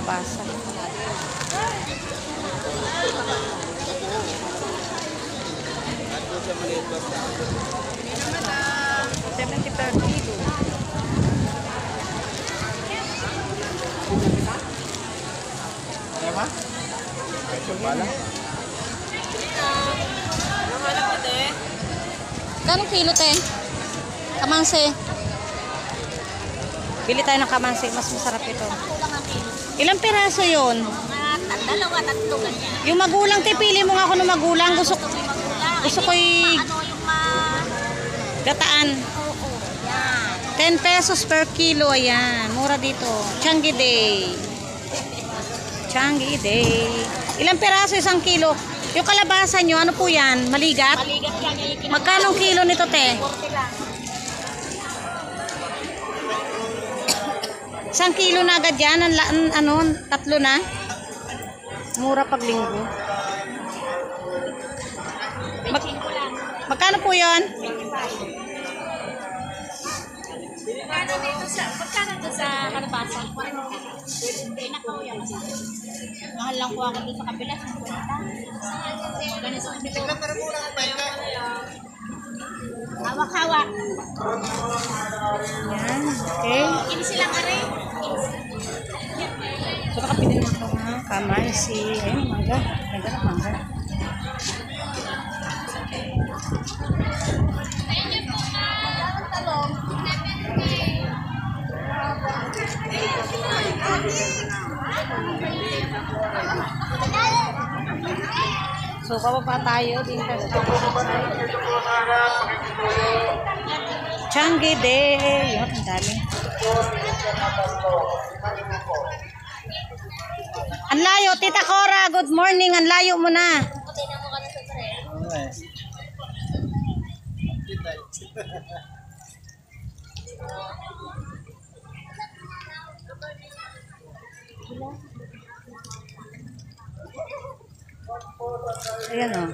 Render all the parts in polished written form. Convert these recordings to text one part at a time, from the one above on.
kalabasa. $70 per kilo. Apa? Coba lang. Kanong kilo, te? Kamansi. Bili tayo ng kamansi. Mas masarap ito. Ilang piraso yun? Dalawa, tatlo ganyan. Yung magulang, te, pili mo nga ako ng magulang. Gusto ko yung gataan. Oo, yan. 10 pesos per kilo. Ayan. Mura dito. Changi Day. Changi Day. Ilang piraso isang kilo? Yung kalabasa nyo, ano po yan? Maligat? Maligat lang. Magkano kilo nito, te? 40 lang. Isang kilo na agad yan? Tatlo na? Mura pag linggo. Magkano po yun? Magkano dito sa kalabasa? Mahal lang po ako doon sa kabila. Hawak-hawak. Yan. Okay. Ini silang are. So, nakapili na ako ng kamansi. Ayun, mangga. Ganda ng mangga. So, bababa tayo din sa Changi Day. Yun, ang dami. Ang layo, Tita Cora. Good morning. Ang layo mo na. Ayan o.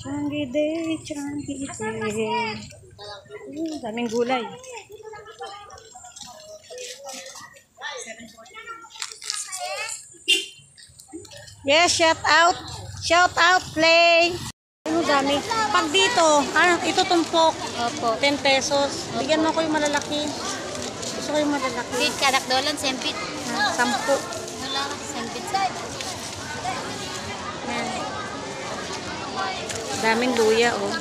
Changi Day, Changi Day. Daming gulay. Yes, shout out. Shout out, play. Ano dami? Pag dito, ito tumpok. Opo. 10 pesos. Bigyan mo ko yung malalaki. Gusto ko yung malalaki. Bit kadak dolan, sempit. 10. Wala, sempit. Yan. Daming luya, oh.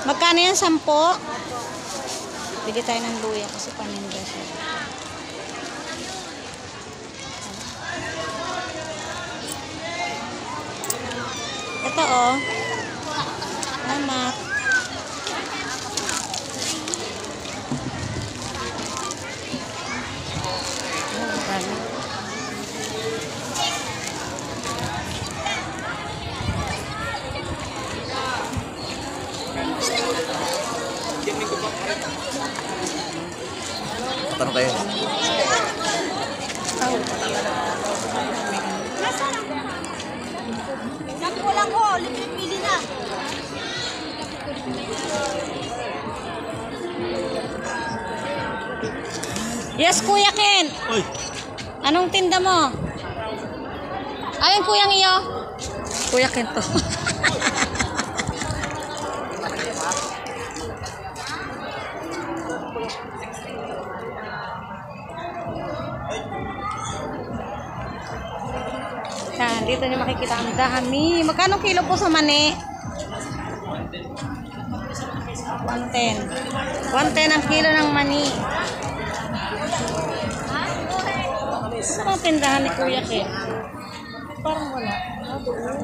Magkano yan? 10? Bili tayo ng luya kasi paninda siya. Ito, oh. Salamat. Oh, dami. Tanong kayo. Sabi ko lang ko, pili na. Yes, Kuya Ken. Uy. Anong tinda mo? Ayun, kuyang iyo. Kuya Ken to. Yan, dito niyo makikita ang dami. Magkano kilo po sa mani? 110. 110 ang kilo ng mani. Saan ang tindahan ni Kuya Ken? Parang wala. Doon.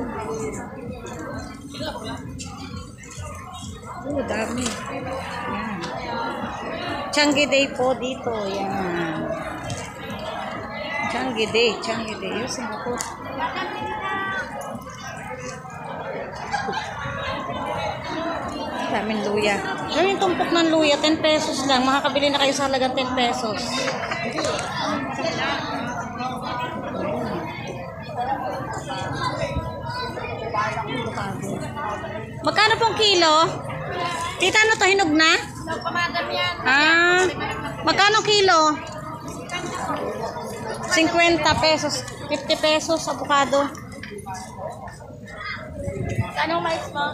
Oh, dami. Yan. Changi Day po dito. Yan. Changi Day. Changi Day. Yusin ako. Daming luya. Daming tumpok ng luya. 10 pesos lang. Makakabili na kayo sa halagang 10 pesos. Magkano pong kilo? Tita, ano to? Hinog na? Ah, magkano kilo? 50 pesos. 50 pesos avocado. Anong mais mo?